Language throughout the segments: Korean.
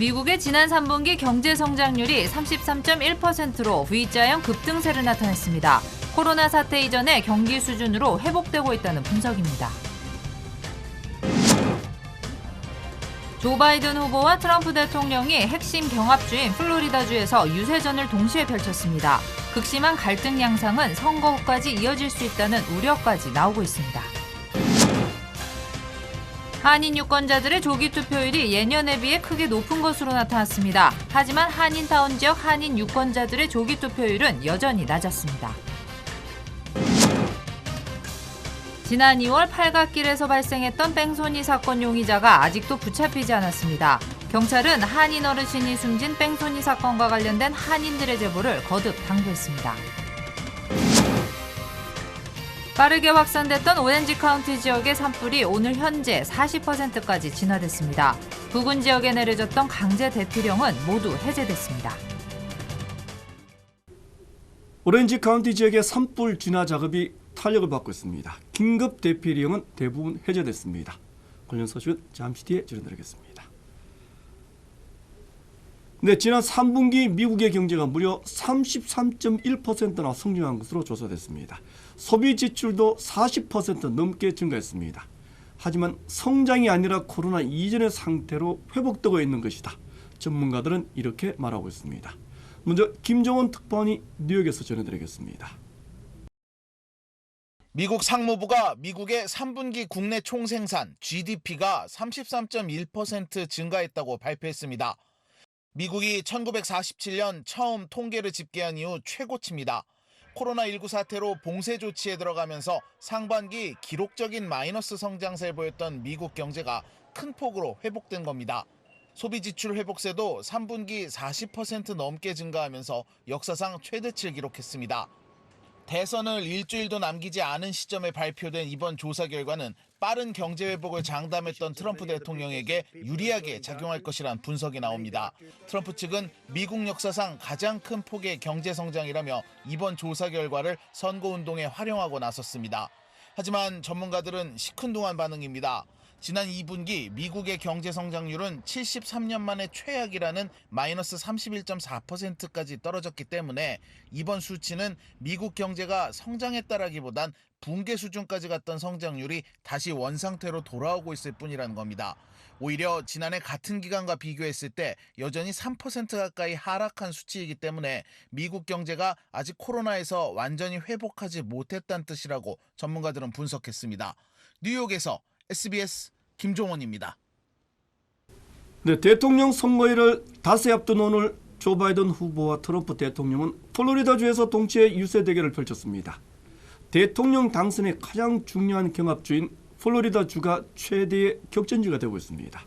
미국의 지난 3분기 경제 성장률이 33.1%로 V자형 급등세를 나타냈습니다. 코로나 사태 이전의 경기 수준으로 회복되고 있다는 분석입니다. 조 바이든 후보와 트럼프 대통령이 핵심 경합주인 플로리다주에서 유세전을 동시에 펼쳤습니다. 극심한 갈등 양상은 선거 후까지 이어질 수 있다는 우려까지 나오고 있습니다. 한인 유권자들의 조기 투표율이 예년에 비해 크게 높은 것으로 나타났습니다. 하지만 한인타운 지역 한인 유권자들의 조기 투표율은 여전히 낮았습니다. 지난 2월 팔각길에서 발생했던 뺑소니 사건 용의자가 아직도 붙잡히지 않았습니다. 경찰은 한인 어르신이 숨진 뺑소니 사건과 관련된 한인들의 제보를 거듭 당부했습니다. 빠르게 확산됐던 오렌지 카운티 지역의 산불이 오늘 현재 40%까지 진화됐습니다. 부근 지역에 내려졌던 강제 대피령은 모두 해제됐습니다. 오렌지 카운티 지역의 산불 진화 작업이 탄력을 받고 있습니다. 긴급 대피령은 대부분 해제됐습니다. 관련 소식은 잠시 뒤에 전해드리겠습니다. 네, 지난 3분기 미국의 경제가 무려 33.1%나 성장한 것으로 조사됐습니다. 소비 지출도 40% 넘게 증가했습니다. 하지만 성장이 아니라 코로나 이전의 상태로 회복되고 있는 것이다. 전문가들은 이렇게 말하고 있습니다. 먼저 김종원 특파원이 뉴욕에서 전해드리겠습니다. 미국 상무부가 미국의 3분기 국내 총생산 GDP가 33.1% 증가했다고 발표했습니다. 미국이 1947년 처음 통계를 집계한 이후 최고치입니다. 코로나19 사태로 봉쇄 조치에 들어가면서 상반기 기록적인 마이너스 성장세를 보였던 미국 경제가 큰 폭으로 회복된 겁니다. 소비 지출 회복세도 3분기 40% 넘게 증가하면서 역사상 최대치를 기록했습니다. 대선을 일주일도 남기지 않은 시점에 발표된 이번 조사 결과는 빠른 경제 회복을 장담했던 트럼프 대통령에게 유리하게 작용할 것이란 분석이 나옵니다. 트럼프 측은 미국 역사상 가장 큰 폭의 경제 성장이라며 이번 조사 결과를 선거운동에 활용하고 나섰습니다. 하지만 전문가들은 시큰둥한 반응입니다. 지난 2분기 미국의 경제 성장률은 73년 만에 최악이라는 마이너스 31.4%까지 떨어졌기 때문에 이번 수치는 미국 경제가 성장했다라기보단 붕괴 수준까지 갔던 성장률이 다시 원상태로 돌아오고 있을 뿐이라는 겁니다. 오히려 지난해 같은 기간과 비교했을 때 여전히 3% 가까이 하락한 수치이기 때문에 미국 경제가 아직 코로나에서 완전히 회복하지 못했다는 뜻이라고 전문가들은 분석했습니다. 뉴욕에서 SBS 김종원입니다. 네, 대통령 선거일을 닷새 앞둔 오늘 조 바이든 후보와 트럼프 대통령은 플로리다주에서 동시에 유세 대결을 펼쳤습니다. 대통령 당선의 가장 중요한 경합주인 플로리다주가 최대의 격전지가 되고 있습니다.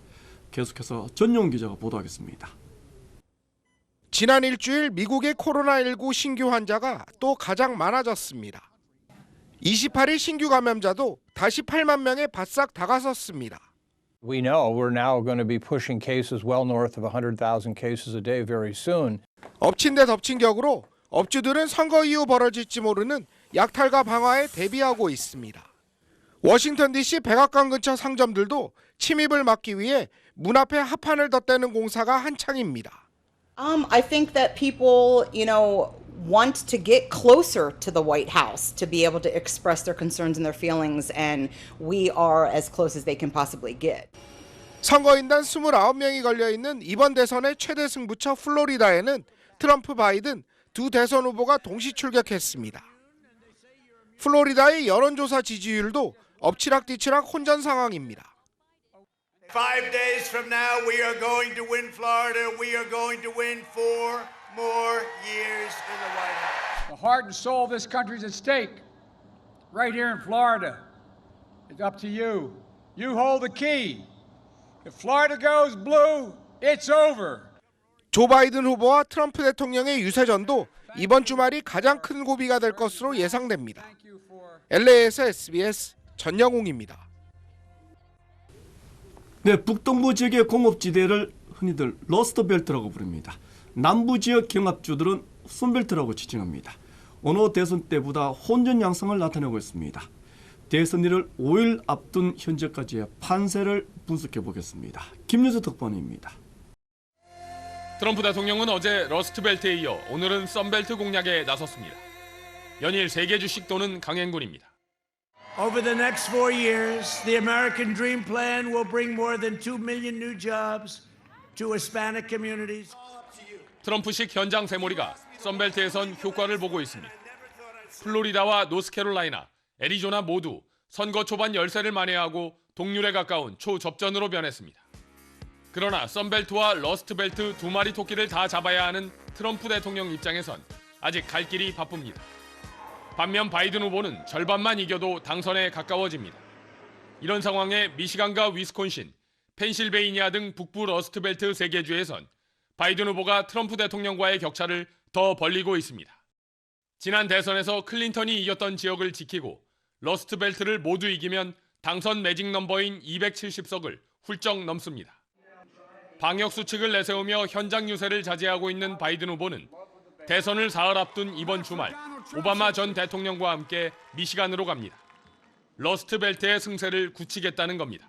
계속해서 전용 기자가 보도하겠습니다. 지난 일주일 미국의 코로나19 신규 환자가 또 가장 많아졌습니다. 28일 신규 감염자도 다시 8만 명에 바싹 다가섰습니다. We know we're now going to be pushing cases well north of 100,000 cases a day very soon. 엎친 데 덮친 격으로 업주들은 선거 이후 벌어질지 모르는 약탈과 방화에 대비하고 있습니다. 워싱턴 DC 백악관 근처 상점들도 침입을 막기 위해 문 앞에 합판을 덧대는 공사가 한창입니다. I think that people, want to get closer to the White House to be able to express their concerns and their feelings, and we are as close as they can possibly get. 선거인단 29명이 걸려있는 이번 대선의 최대 승부처 플로리다에는 트럼프 바이든 두 대선 후보가 동시 출격했습니다. 플로리다의 여론조사 지지율도 엎치락뒤치락 혼전 상황입니다. 5 days from now we are going to win Florida. We are going to win 4 more years in the White House. The heart and soul of this country is at stake. Right here in Florida. It's up to you. You hold the key. If Florida goes blue, it's over. 조 바이든 후보와 트럼프 대통령의 유세전도 이번 주말이 가장 큰 고비가 될 것으로 예상됩니다. LA에서 SBS 전영웅입니다. 네, 북동부 지역의 공업지대를 흔히들 러스트벨트라고 부릅니다. 남부 지역 경합주들은 순벨트라고 지칭합니다. 어느 대선 때보다 혼전 양상을 나타내고 있습니다. 대선일을 5일 앞둔 현재까지의 판세를 분석해 보겠습니다. 김유수 특파원입니다. 트럼프 대통령은 어제 러스트벨트에 이어 오늘은 썬벨트 공략에 나섰습니다. 연일 3개 주씩 도는 강행군입니다. Over the next 4 years, the American Dream Plan will bring more than 2 million new jobs to Hispanic communities. 트럼프식 현장 세몰이가 썬벨트에선 효과를 보고 있습니다. 플로리다와 노스캐롤라이나, 애리조나 모두 선거 초반 열세를 만회하고 동률에 가까운 초접전으로 변했습니다. 그러나 썬벨트와 러스트벨트 두 마리 토끼를 다 잡아야 하는 트럼프 대통령 입장에선 아직 갈 길이 바쁩니다. 반면 바이든 후보는 절반만 이겨도 당선에 가까워집니다. 이런 상황에 미시간과 위스콘신, 펜실베이니아 등 북부 러스트벨트 3개 주에선 바이든 후보가 트럼프 대통령과의 격차를 더 벌리고 있습니다. 지난 대선에서 클린턴이 이겼던 지역을 지키고 러스트벨트를 모두 이기면 당선 매직 넘버인 270석을 훌쩍 넘습니다. 방역 수칙을 내세우며 현장 유세를 자제하고 있는 바이든 후보는 대선을 사흘 앞둔 이번 주말 오바마 전 대통령과 함께 미시간으로 갑니다. 러스트벨트의 승세를 굳히겠다는 겁니다.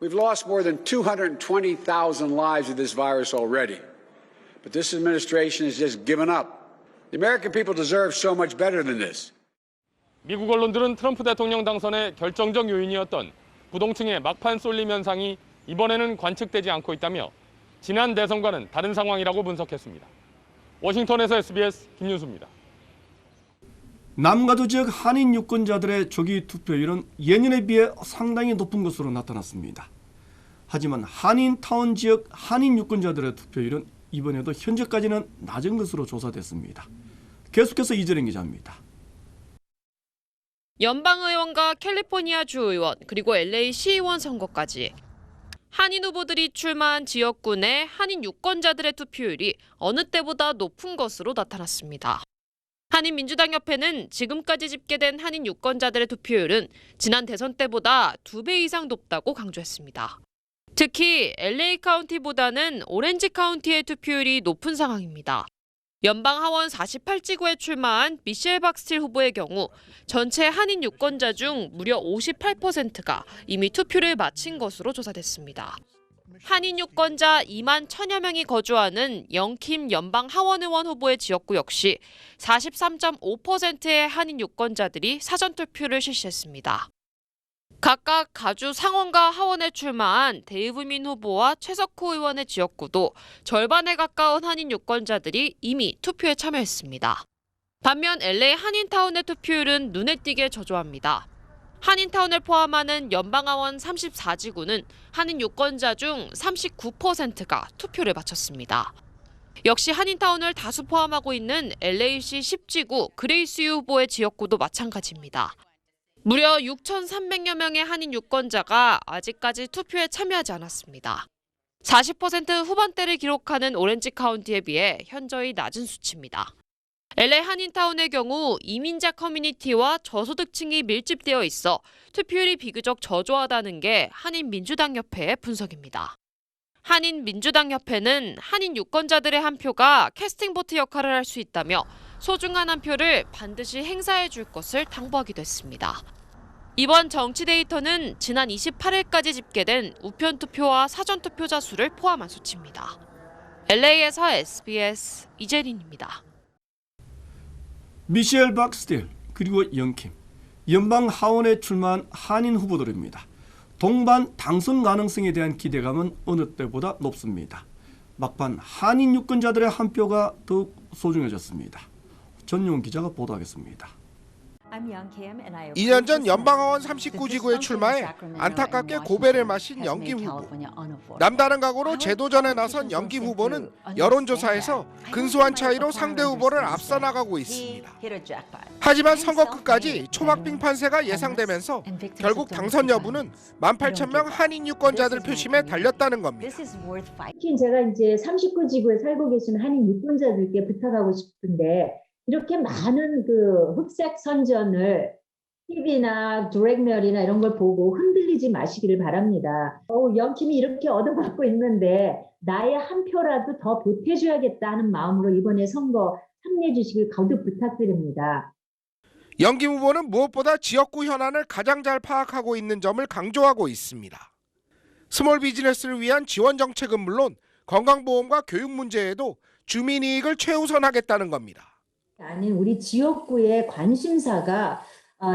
We've lost more than 220,000 lives of this virus already. But this administration has just given up. The American people deserve so much better than this. 미국 언론들은 트럼프 대통령 당선의 결정적 요인이었던 부동층의 막판 쏠림 현상이 이번에는 관측되지 않고 있다며 지난 대선과는 다른 상황이라고 분석했습니다. 워싱턴에서 SBS 김윤수입니다. 남가도 지역 한인 유권자들의 조기 투표율은 예년에 비해 상당히 높은 것으로 나타났습니다. 하지만 한인타운 지역 한인 유권자들의 투표율은 이번에도 현재까지는 낮은 것으로 조사됐습니다. 계속해서 이재령 기자입니다. 연방의원과 캘리포니아 주의원 그리고 LA 시의원 선거까지 한인 후보들이 출마한 지역군의 한인 유권자들의 투표율이 어느 때보다 높은 것으로 나타났습니다. 한인민주당협회는 지금까지 집계된 한인 유권자들의 투표율은 지난 대선 때보다 2배 이상 높다고 강조했습니다. 특히 LA 카운티보다는 오렌지 카운티의 투표율이 높은 상황입니다. 연방 하원 48지구에 출마한 미셸 박스틸 후보의 경우 전체 한인 유권자 중 무려 58%가 이미 투표를 마친 것으로 조사됐습니다. 한인 유권자 2만 1,000여 명이 거주하는 영킴 연방 하원의원 후보의 지역구 역시 43.5%의 한인 유권자들이 사전투표를 실시했습니다. 각각 가주 상원과 하원에 출마한 데이브민 후보와 최석호 의원의 지역구도 절반에 가까운 한인 유권자들이 이미 투표에 참여했습니다. 반면 LA 한인타운의 투표율은 눈에 띄게 저조합니다. 한인타운을 포함하는 연방하원 34지구는 한인 유권자 중 39%가 투표를 마쳤습니다. 역시 한인타운을 다수 포함하고 있는 LA시 10지구 그레이스유 후보의 지역구도 마찬가지입니다. 무려 6,300여 명의 한인 유권자가 아직까지 투표에 참여하지 않았습니다. 40% 후반대를 기록하는 오렌지 카운티에 비해 현저히 낮은 수치입니다. LA 한인타운의 경우 이민자 커뮤니티와 저소득층이 밀집되어 있어 투표율이 비교적 저조하다는 게 한인민주당협회의 분석입니다. 한인민주당협회는 한인 유권자들의 한 표가 캐스팅보트 역할을 할 수 있다며 소중한 한 표를 반드시 행사해 줄 것을 당부하기도 했습니다. 이번 정치 데이터는 지난 28일까지 집계된 우편투표와 사전투표자 수를 포함한 수치입니다. LA에서 SBS 이재린입니다. 미셸 박스틸 그리고 영킴, 연방 하원에 출마한 한인 후보들입니다. 동반 당선 가능성에 대한 기대감은 어느 때보다 높습니다. 막판 한인 유권자들의 한 표가 더욱 소중해졌습니다. 전용 기자가 보도하겠습니다. 2년 전 연방하원 39지구에 출마해 안타깝게 고배를 마신 영김 후보. 남다른 각오로 재도전에 나선 영김 후보는 여론조사에서 근소한 차이로 상대 후보를 앞서 나가고 있습니다. 하지만 선거 끝까지 초박빙 판세가 예상되면서 결국 당선 여부는 18,000명 한인 유권자들 표심에 달렸다는 겁니다. 특히 제가 이제 39지구에 살고 계신 한인 유권자들께 부탁하고 싶은데 이렇게 많은 그 흑색 선전을 TV나 디렉메일이나 이런 걸 보고 흔들리지 마시기를 바랍니다. 영킴이 이렇게 얻어맞고 있는데 나의 한 표라도 더 보태줘야겠다 하는 마음으로 이번에 선거 참여해 주시길 거듭 부탁드립니다. 영김 후보는 무엇보다 지역구 현안을 가장 잘 파악하고 있는 점을 강조하고 있습니다. 스몰 비즈니스를 위한 지원 정책은 물론 건강보험과 교육 문제에도 주민 이익을 최우선하겠다는 겁니다. 아닌 우리 지역구의 관심사가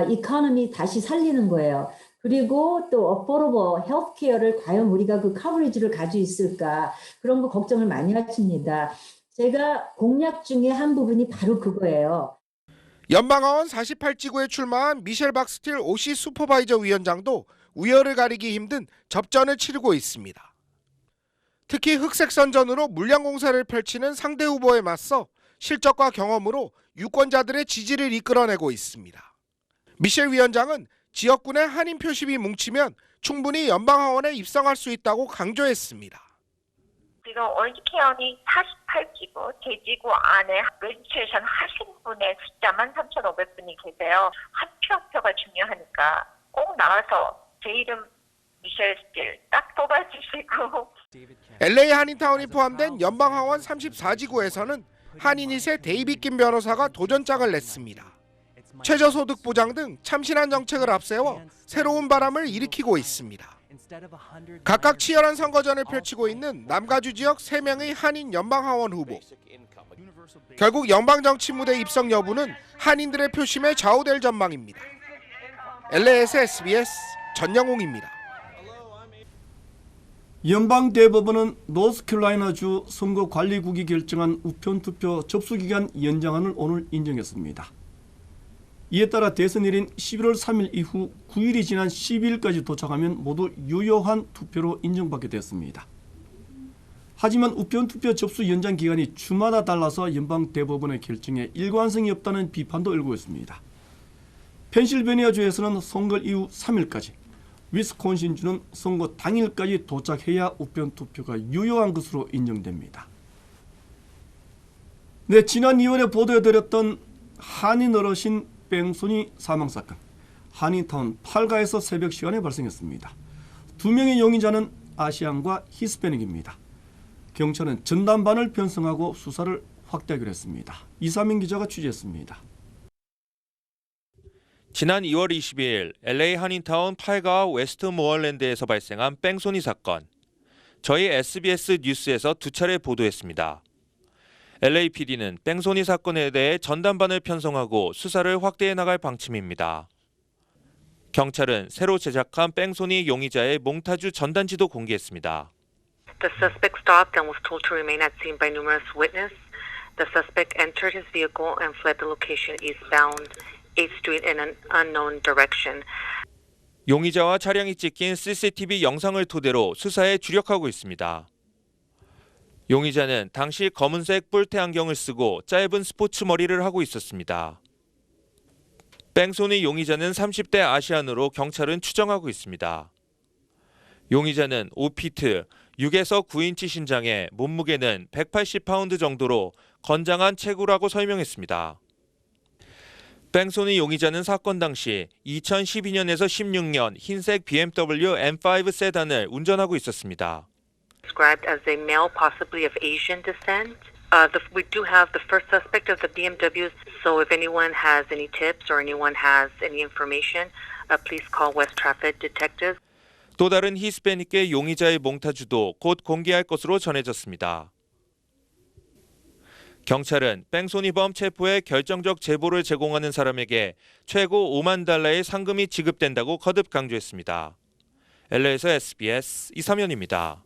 이코노미 다시 살리는 거예요. 그리고 또 어포러블 헬스케어를 과연 우리가 그 커버리지를 가지고 있을까 그런 거 걱정을 많이 하십니다. 제가 공약 중에 한 부분이 바로 그거예요. 연방하원 48지구에 출마한 미셸 박스틸 OC 슈퍼바이저 위원장도 우열을 가리기 힘든 접전을 치르고 있습니다. 특히 흑색 선전으로 물량 공세를 펼치는 상대 후보에 맞서 실적과 경험으로 유권자들의 지지를 이끌어내고 있습니다. 미셸 위원장은 지역군의 한인 표심이 뭉치면 충분히 연방하원에 입성할 수 있다고 강조했습니다. 지금 오렌지 카운티 48지구, 대지구 안에 레지스트레이션 하신 분의 숫자만 3,500분이 계세요. 한 표 한 표가 중요하니까 꼭 나와서 제 이름 미셸 스틸 딱 뽑아주시고. LA 한인타운이 포함된 연방하원 34지구에서는 한인 2세 데이빗 김 변호사가 도전장을 냈습니다. 최저소득 보장 등 참신한 정책을 앞세워 새로운 바람을 일으키고 있습니다. 각각 치열한 선거전을 펼치고 있는 남가주 지역 3명의 한인 연방하원 후보. 결국 연방정치 무대 입성 여부는 한인들의 표심에 좌우될 전망입니다. LA에서 SBS 전영웅입니다. 연방대법원은 노스캐롤라이나주 선거관리국이 결정한 우편투표 접수기간 연장안을 오늘 인정했습니다. 이에 따라 대선일인 11월 3일 이후 9일이 지난 12일까지 도착하면 모두 유효한 투표로 인정받게 되었습니다. 하지만 우편투표 접수 연장 기간이 주마다 달라서 연방대법원의 결정에 일관성이 없다는 비판도 일고 있습니다. 펜실베니아주에서는 선거 이후 3일까지, 위스콘신주는 선거 당일까지 도착해야 우편투표가 유효한 것으로 인정됩니다. 네, 지난 2월에 보도해드렸던 한인 어르신 뺑소니 사망사건, 한인타운 8가에서 새벽 시간에 발생했습니다. 2명의 용의자는 아시안과 히스패닉입니다. 경찰은 전담반을 편성하고 수사를 확대하기로 했습니다. 이사민 기자가 취재했습니다. 지난 2월 22일 LA 한인타운 8가 웨스트모어랜드에서 발생한 뺑소니 사건. 저희 SBS 뉴스에서 2차례 보도했습니다. LAPD는 뺑소니 사건에 대해 전담반을 편성하고 수사를 확대해 나갈 방침입니다. 경찰은 새로 제작한 뺑소니 용의자의 몽타주 전단지도 공개했습니다. The suspect stopped and was told to remain at scene by numerous witnesses. The suspect entered his vehicle and fled the location eastbound 8th Street in an unknown direction. 용의자와 차량이 찍힌 CCTV 영상을 토대로 수사에 주력하고 있습니다. 용의자는 당시 검은색 뿔테 안경을 쓰고 짧은 스포츠 머리를 하고 있었습니다. 뺑소니 용의자는 30대 아시안으로 경찰은 추정하고 있습니다. 용의자는 5피트, 6에서 9인치 신장에 몸무게는 180파운드 정도로 건장한 체구라고 설명했습니다. 뺑소니 용의자는 사건 당시 2012년에서 16년 흰색 BMW M5 세단을 운전하고 있었습니다. Described as a male, possibly of Asian descent. We do have the first suspect of the BMWs. So if anyone has any tips or anyone has any information, please call West Traffic Detectives. 또 다른 히스패닉계 용의자의 몽타주도 곧 공개할 것으로 전해졌습니다. 경찰은 뺑소니범 체포에 결정적 제보를 제공하는 사람에게 최고 $5만 상금이 지급된다고 거듭 강조했습니다. LA에서 SBS 이삼현입니다.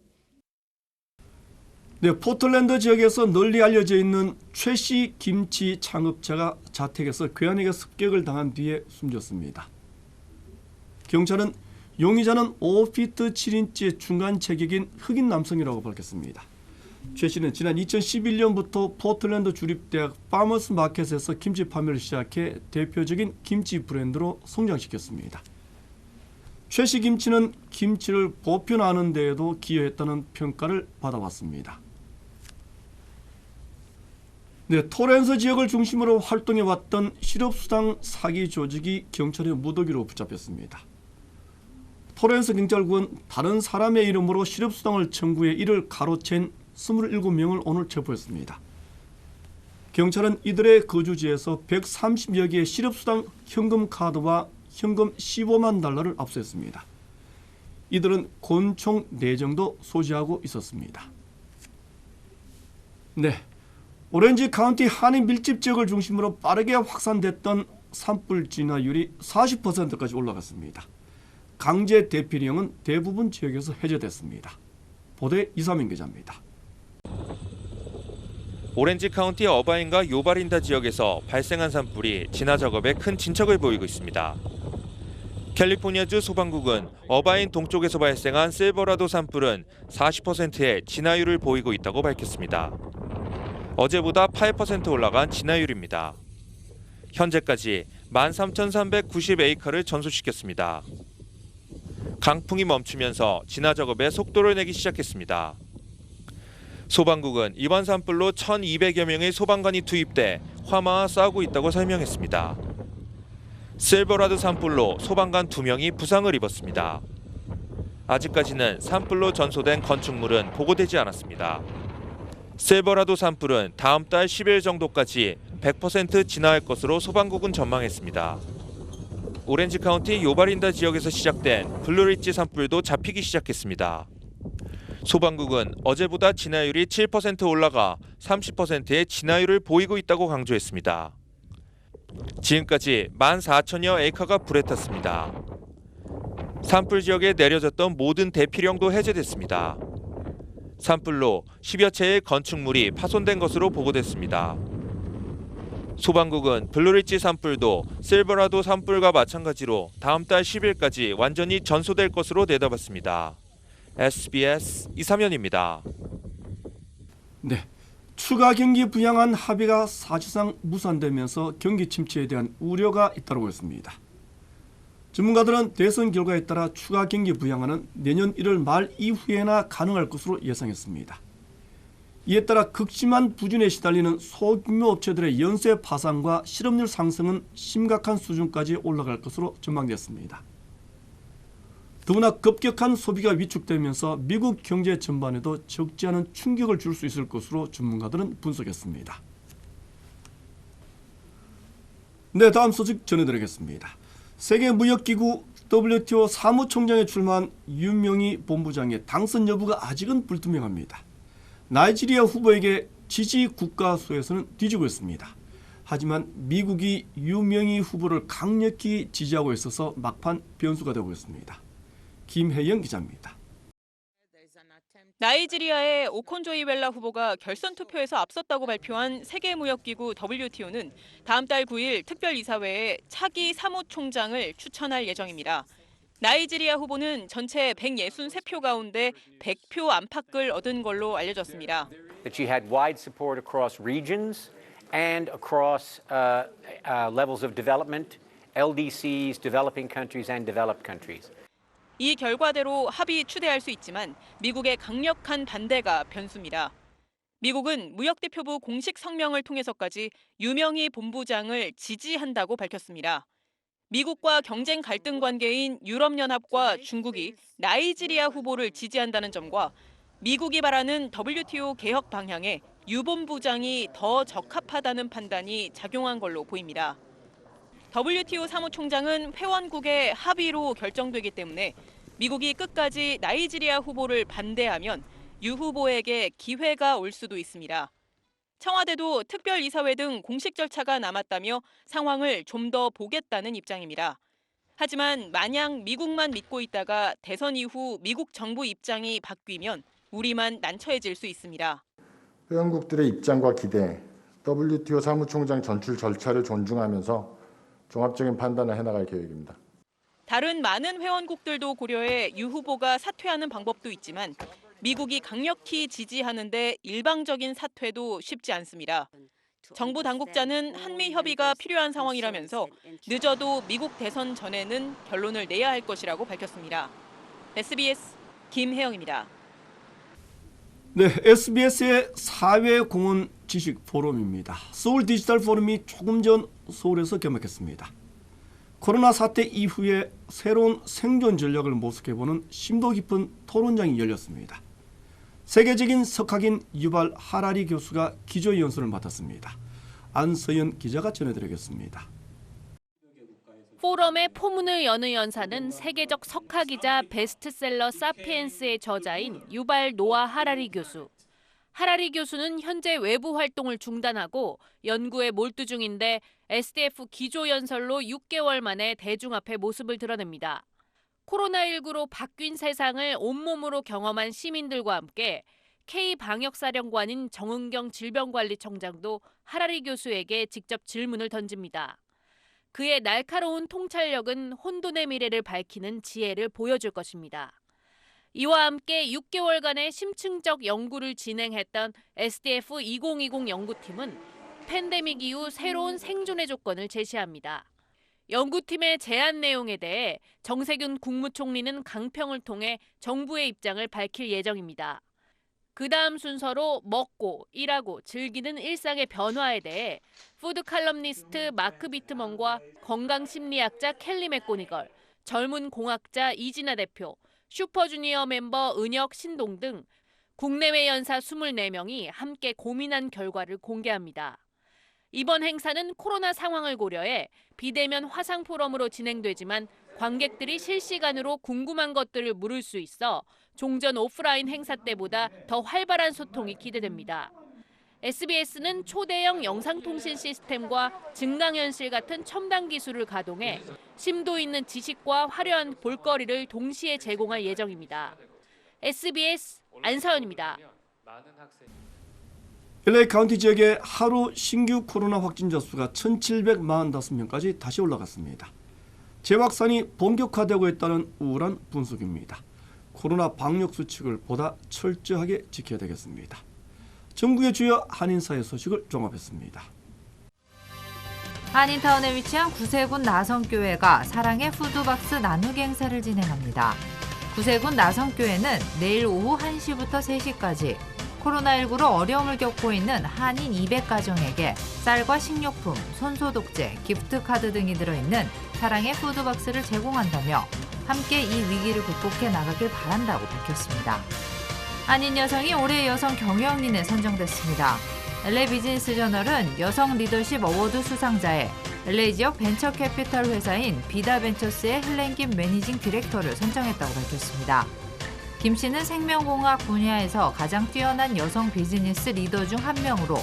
네, 포틀랜드 지역에서 널리 알려져 있는 최씨 김치 창업자가 자택에서 괴한에게 습격을 당한 뒤에 숨졌습니다. 경찰은 용의자는 5피트 7인치의 중간 체격인 흑인 남성이라고 밝혔습니다. 최 씨는 지난 2011년부터 포틀랜드 주립대학 파머스 마켓에서 김치 판매를 시작해 대표적인 김치 브랜드로 성장시켰습니다. 최 씨 김치는 김치를 보편화하는 데에도 기여했다는 평가를 받아왔습니다. 네, 토렌스 지역을 중심으로 활동해왔던 실업수당 사기 조직이 경찰의 무더기로 붙잡혔습니다. 토렌스 경찰국은 다른 사람의 이름으로 실업수당을 청구해 이를 가로챈 27명을 오늘 체포했습니다. 경찰은 이들의 거주지에서 130여 개의 실업수당 현금 카드와 현금 $15만 압수했습니다. 이들은 권총 4정도 소지하고 있었습니다. 네, 오렌지 카운티 한인 밀집 지역을 중심으로 빠르게 확산됐던 산불 진화율이 40%까지 올라갔습니다. 강제 대피령은 대부분 지역에서 해제됐습니다. 보도에 이사민 기자입니다. 오렌지 카운티 어바인과 요바린다 지역에서 발생한 산불이 진화 작업에 큰 진척을 보이고 있습니다. 캘리포니아주 소방국은 어바인 동쪽에서 발생한 실버라도 산불은 40%의 진화율을 보이고 있다고 밝혔습니다. 어제보다 8% 올라간 진화율입니다. 현재까지 13,390에이커를 전소시켰습니다. 강풍이 멈추면서 진화 작업에 속도를 내기 시작했습니다. 소방국은 이번 산불로 1,200여 명의 소방관이 투입돼 화마와 싸우고 있다고 설명했습니다. 실버라도 산불로 소방관 2명이 부상을 입었습니다. 아직까지는 산불로 전소된 건축물은 보고되지 않았습니다. 실버라도 산불은 다음 달 10일 정도까지 100% 진화할 것으로 소방국은 전망했습니다. 오렌지 카운티 요바린다 지역에서 시작된 블루리지 산불도 잡히기 시작했습니다. 소방국은 어제보다 진화율이 7% 올라가 30%의 진화율을 보이고 있다고 강조했습니다. 지금까지 14,000여 에이커가 불에 탔습니다. 산불 지역에 내려졌던 모든 대피령도 해제됐습니다. 산불로 10여 채의 건축물이 파손된 것으로 보고됐습니다. 소방국은 블루리지 산불도 실버라도 산불과 마찬가지로 다음 달 10일까지 완전히 전소될 것으로 내다봤습니다. SBS 이삼현입니다. 네, 추가 경기 부양안 합의가 사실상 무산되면서 경기 침체에 대한 우려가 잇따르고 있습니다. 전문가들은 대선 결과에 따라 추가 경기 부양안은 내년 1월 말 이후에나 가능할 것으로 예상했습니다. 이에 따라 극심한 부진에 시달리는 소규모 업체들의 연쇄 파산과 실업률 상승은 심각한 수준까지 올라갈 것으로 전망됐습니다. 더구나 급격한 소비가 위축되면서 미국 경제 전반에도 적지 않은 충격을 줄 수 있을 것으로 전문가들은 분석했습니다. 네, 다음 소식 전해드리겠습니다. 세계무역기구 WTO 사무총장에 출마한 윤명희 본부장의 당선 여부가 아직은 불투명합니다. 나이지리아 후보에게 지지 국가 수에서는 뒤지고 있습니다. 하지만 미국이 윤명희 후보를 강력히 지지하고 있어서 막판 변수가 되고 있습니다. 김혜영 기자입니다. 나이지리아의 오콘조이웰라 후보가 결선 투표에서 앞섰다고 발표한 세계무역기구 WTO는 다음 달 9일 특별이사회에 차기 사무총장을 추천할 예정입니다. 나이지리아 후보는 전체 163표 가운데 100표 안팎을 얻은 걸로 알려졌습니다. That she had wide support across regions and across levels of development, LDCs, developing countries and developed countries. 이 결과대로 합의 추대할 수 있지만 미국의 강력한 반대가 변수입니다. 미국은 무역대표부 공식 성명을 통해서까지 유명희 본부장을 지지한다고 밝혔습니다. 미국과 경쟁 갈등 관계인 유럽연합과 중국이 나이지리아 후보를 지지한다는 점과 미국이 바라는 WTO 개혁 방향에 유 본부장이 더 적합하다는 판단이 작용한 걸로 보입니다. WTO 사무총장은 회원국의 합의로 결정되기 때문에 미국이 끝까지 나이지리아 후보를 반대하면 유 후보에게 기회가 올 수도 있습니다. 청와대도 특별이사회 등 공식 절차가 남았다며 상황을 좀 더 보겠다는 입장입니다. 하지만 만약 미국만 믿고 있다가 대선 이후 미국 정부 입장이 바뀌면 우리만 난처해질 수 있습니다. 회원국들의 입장과 기대, WTO 사무총장 전출 절차를 존중하면서 종합적인 판단을 해나갈 계획입니다. 다른 많은 회원국들도 고려해 유 후보가 사퇴하는 방법도 있지만 미국이 강력히 지지하는데 일방적인 사퇴도 쉽지 않습니다. 정부 당국자는 한미 협의가 필요한 상황이라면서 늦어도 미국 대선 전에는 결론을 내야 할 것이라고 밝혔습니다. SBS 김혜영입니다. 네, SBS의 사회공헌 지식 포럼입니다. 서울 디지털 포럼이 조금 전 서울에서 개막했습니다. 코로나 사태 이후에 새로운 생존 전략을 모색해보는 심도 깊은 토론장이 열렸습니다. 세계적인 석학인 유발 하라리 교수가 기조연설을 맡았습니다. 안서연 기자가 전해드리겠습니다. 포럼의 포문을 여는 연사는 세계적 석학이자 베스트셀러 사피엔스의 저자인 유발 노아 하라리 교수. 하라리 교수는 현재 외부 활동을 중단하고 연구에 몰두 중인데 SDF 기조연설로 6개월 만에 대중 앞에 모습을 드러냅니다. 코로나19로 바뀐 세상을 온몸으로 경험한 시민들과 함께 K방역사령관인 정은경 질병관리청장도 하라리 교수에게 직접 질문을 던집니다. 그의 날카로운 통찰력은 혼돈의 미래를 밝히는 지혜를 보여줄 것입니다. 이와 함께 6개월간의 심층적 연구를 진행했던 SDF 2020 연구팀은 팬데믹 이후 새로운 생존의 조건을 제시합니다. 연구팀의 제안 내용에 대해 정세균 국무총리는 강평을 통해 정부의 입장을 밝힐 예정입니다. 그 다음 순서로 먹고, 일하고, 즐기는 일상의 변화에 대해 푸드 칼럼니스트 마크 비트먼과 건강심리학자 켈리 맥고니걸, 젊은 공학자 이진아 대표, 슈퍼주니어 멤버 은혁, 신동 등 국내외 연사 24명이 함께 고민한 결과를 공개합니다. 이번 행사는 코로나 상황을 고려해 비대면 화상 포럼으로 진행되지만 관객들이 실시간으로 궁금한 것들을 물을 수 있어 종전 오프라인 행사 때보다 더 활발한 소통이 기대됩니다. SBS는 초대형 영상통신 시스템과 증강현실 같은 첨단 기술을 가동해 심도 있는 지식과 화려한 볼거리를 동시에 제공할 예정입니다. SBS 안서연입니다. LA 카운티 지역의 하루 신규 코로나 확진자 수가 1,745명까지 다시 올라갔습니다. 재확산이 본격화되고 있다는 우울한 분석입니다. 코로나 방역 수칙을 보다 철저하게 지켜야 되겠습니다. 전국의 주요 한인사회 소식을 종합했습니다. 한인타운에 위치한 구세군 나성교회가 사랑의 푸드박스 나누기 행사를 진행합니다. 구세군 나성교회는 내일 오후 1시부터 3시까지 코로나19로 어려움을 겪고 있는 한인 200가정에게 쌀과 식료품, 손소독제, 기프트카드 등이 들어있는 사랑의 푸드박스를 제공한다며 함께 이 위기를 극복해 나가길 바란다고 밝혔습니다. 한인 여성이 올해의 여성 경영인에 선정됐습니다. LA 비즈니스 저널은 여성 리더십 어워드 수상자에 LA 지역 벤처 캐피털 회사인 비다벤처스의 헬렌 김 매니징 디렉터를 선정했다고 밝혔습니다. 김 씨는 생명공학 분야에서 가장 뛰어난 여성 비즈니스 리더 중 한 명으로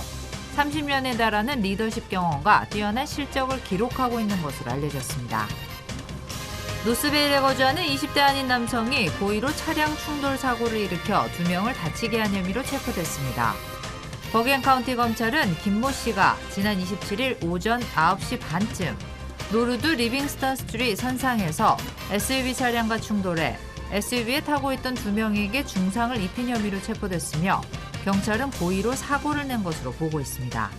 30년에 달하는 리더십 경험과 뛰어난 실적을 기록하고 있는 것으로 알려졌습니다. 노스베일에 거주하는 20대 한인 남성이 고의로 차량 충돌 사고를 일으켜 2명을 다치게 한 혐의로 체포됐습니다. 버겐 카운티 검찰은 김 모 씨가 지난 27일 오전 9시 반쯤 노르드 리빙스턴 스트리트 선상에서 SUV 차량과 충돌해 SUV에 타고 있던 2명에게 중상을 입힌 혐의로 체포됐으며 경찰은 고의로 사고를 낸 것으로 보고 있습니다.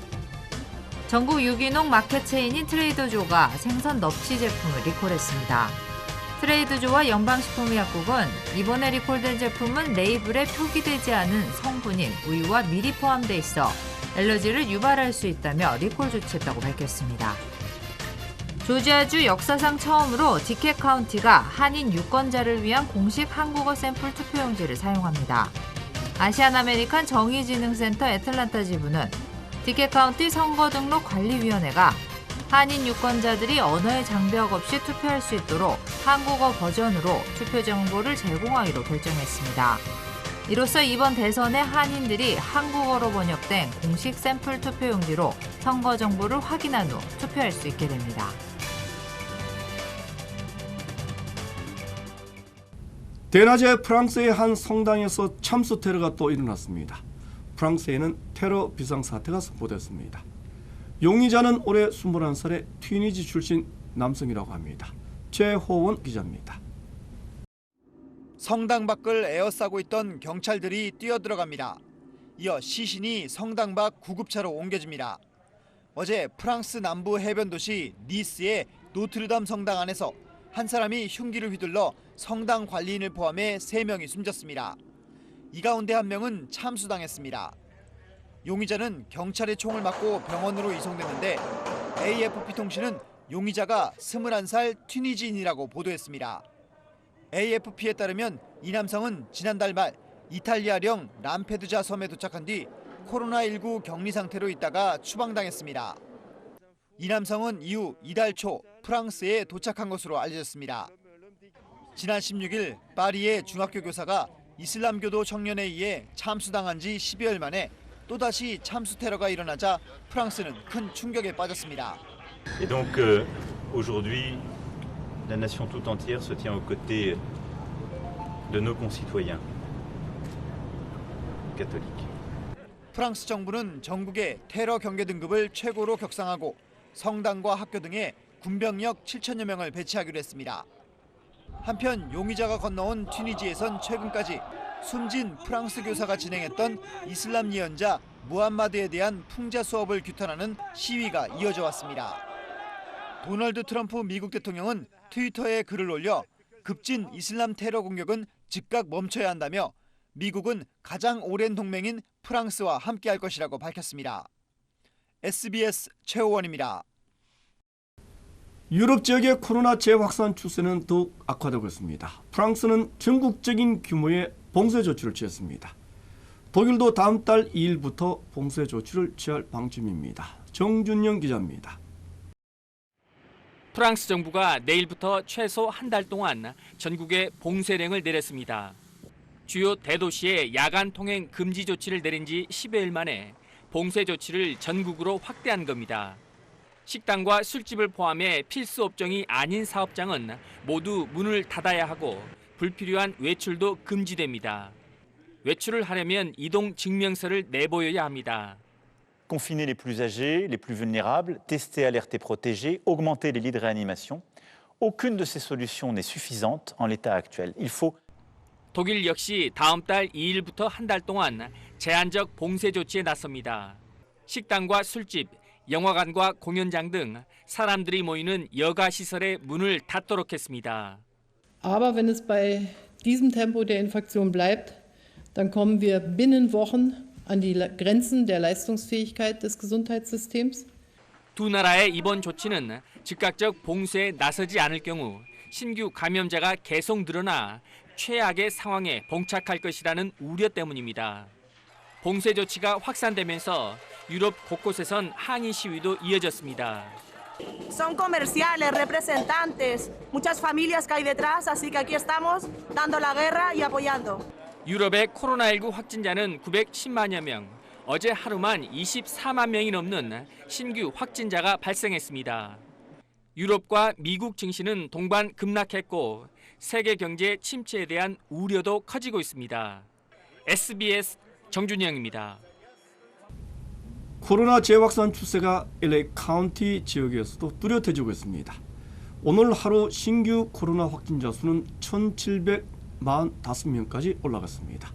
전국 유기농 마켓 체인인 트레이더조가 생선 넙치 제품을 리콜했습니다. 트레이드조와 연방식품의약국은 이번에 리콜된 제품은 레이블에 표기되지 않은 성분인 우유와 밀이 포함돼 있어 알러지를 유발할 수 있다며 리콜 조치했다고 밝혔습니다. 조지아주 역사상 처음으로 디켓 카운티가 한인 유권자를 위한 공식 한국어 샘플 투표용지를 사용합니다. 아시안 아메리칸 정의진흥센터 애틀란타 지부는 디켓 카운티 선거등록관리위원회가 한인 유권자들이 언어의 장벽 없이 투표할 수 있도록 한국어 버전으로 투표 정보를 제공하기로 결정했습니다. 이로써 이번 대선에 한인들이 한국어로 번역된 공식 샘플 투표용지로 선거 정보를 확인한 후 투표할 수 있게 됩니다. 대낮에 프랑스의 한 성당에서 참수 테러가 또 일어났습니다. 프랑스에는 테러 비상사태가 선포됐습니다. 용의자는 올해 21살의 튀니지 출신 남성이라고 합니다. 최호원 기자입니다. 성당 밖을 에워싸고 있던 경찰들이 뛰어들어갑니다. 이어 시신이 성당 밖 구급차로 옮겨집니다. 어제 프랑스 남부 해변 도시 니스의 노트르담 성당 안에서 한 사람이 흉기를 휘둘러 성당 관리인을 포함해 3명이 숨졌습니다. 이 가운데 한 명은 참수당했습니다. 용의자는 경찰의 총을 맞고 병원으로 이송됐는데 AFP 통신은 용의자가 21살 튀니지인이라고 보도했습니다. AFP에 따르면 이 남성은 지난달 말 이탈리아령 람페두자 섬에 도착한 뒤 코로나19 격리 상태로 있다가 추방당했습니다. 이 남성은 이후 이달 초 프랑스에 도착한 것으로 알려졌습니다. 지난 16일 파리의 중학교 교사가 이슬람교도 청년에 의해 참수당한 지 10여일 만에 또다시 참수 테러가 일어나자 프랑스는 큰 충격에 빠졌습니다. Et donc aujourd'hui, la nation tout entière se tient aux côtés de nos concitoyens catholiques. 프랑스 정부는 전국에 테러 경계 등급을 최고로 격상하고 성당과 학교 등에 군병력 7천여 명을 배치하기로 했습니다. 한편 용의자가 건너온 튀니지에선 최근까지 숨진 프랑스 교사가 진행했던 이슬람 예언자 무함마드에 대한 풍자 수업을 규탄하는 시위가 이어져 왔습니다. 도널드 트럼프 미국 대통령은 트위터에 글을 올려 급진 이슬람 테러 공격은 즉각 멈춰야 한다며 미국은 가장 오랜 동맹인 프랑스와 함께할 것이라고 밝혔습니다. SBS 최호원입니다. 유럽 지역의 코로나 재확산 추세는 더욱 악화되고 있습니다. 프랑스는 전국적인 규모의 봉쇄 조치를 취했습니다. 독일도 다음 달 2일부터 봉쇄 조치를 취할 방침입니다. 정준영 기자입니다. 프랑스 정부가 내일부터 최소 한 달 동안 전국에 봉쇄령을 내렸습니다. 주요 대도시에 야간 통행 금지 조치를 내린 지 10여일 만에 봉쇄 조치를 전국으로 확대한 겁니다. 식당과 술집을 포함해 필수 업종이 아닌 사업장은 모두 문을 닫아야 하고 불필요한 외출도 금지됩니다. 외출을 하려면 이동 증명서를 내보여야 합니다. Confiner les plus âgés, les plus vulnérables, tester, alerter, protéger, augmenter les lits de réanimation. Aucune de ces solutions n'est suffisante en l'état actuel. Il faut 독일 역시 다음 달 2일부터 한 달 동안 제한적 봉쇄 조치에 나섭니다. 식당과 술집, 영화관과 공연장 등 사람들이 모이는 여가 시설의 문을 닫도록 했습니다. Aber wenn es bei diesem Tempo der Infektion bleibt, dann kommen wir binnen Wochen an die Grenzen der Leistungsfähigkeit des Gesundheitssystems. 두 나라의 이번 조치는 즉각적 봉쇄에 나서지 않을 경우 신규 감염자가 계속 늘어나 최악의 상황에 봉착할 것이라는 우려 때문입니다. 봉쇄 조치가 확산되면서 유럽 곳곳에선 항의 시위도 이어졌습니다. Son comerciales, representantes, muchas familias que hay detrás, así que aquí estamos dando la guerra y apoyando. 유럽의 코로나19 확진자는 910만여 명, 어제 하루만 24만 명이 넘는 신규 확진자가 발생했습니다. 유럽과 미국 증시는 동반 급락했고 세계 경제 침체에 대한 우려도 커지고 있습니다. SBS 정준영입니다. 코로나 재확산 추세가 LA 카운티 지역에서도 뚜렷해지고 있습니다. 오늘 하루 신규 코로나 확진자 수는 1,745명까지 올라갔습니다.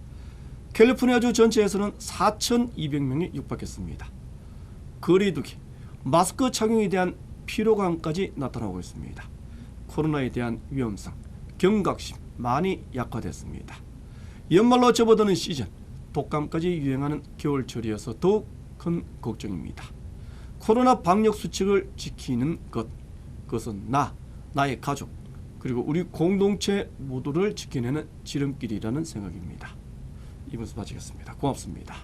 캘리포니아주 전체에서는 4,200명이 육박했습니다. 거리두기, 마스크 착용에 대한 피로감까지 나타나고 있습니다. 코로나에 대한 위험성, 경각심 많이 약화됐습니다. 연말로 접어드는 시즌, 독감까지 유행하는 겨울철이어서 더욱 큰 걱정입니다. 코로나 방역 수칙을 지키는 것, 그것은 나의 가족, 그리고 우리 공동체 모두를 지켜내는 지름길이라는 생각입니다. 이분수 마치겠습니다. 고맙습니다.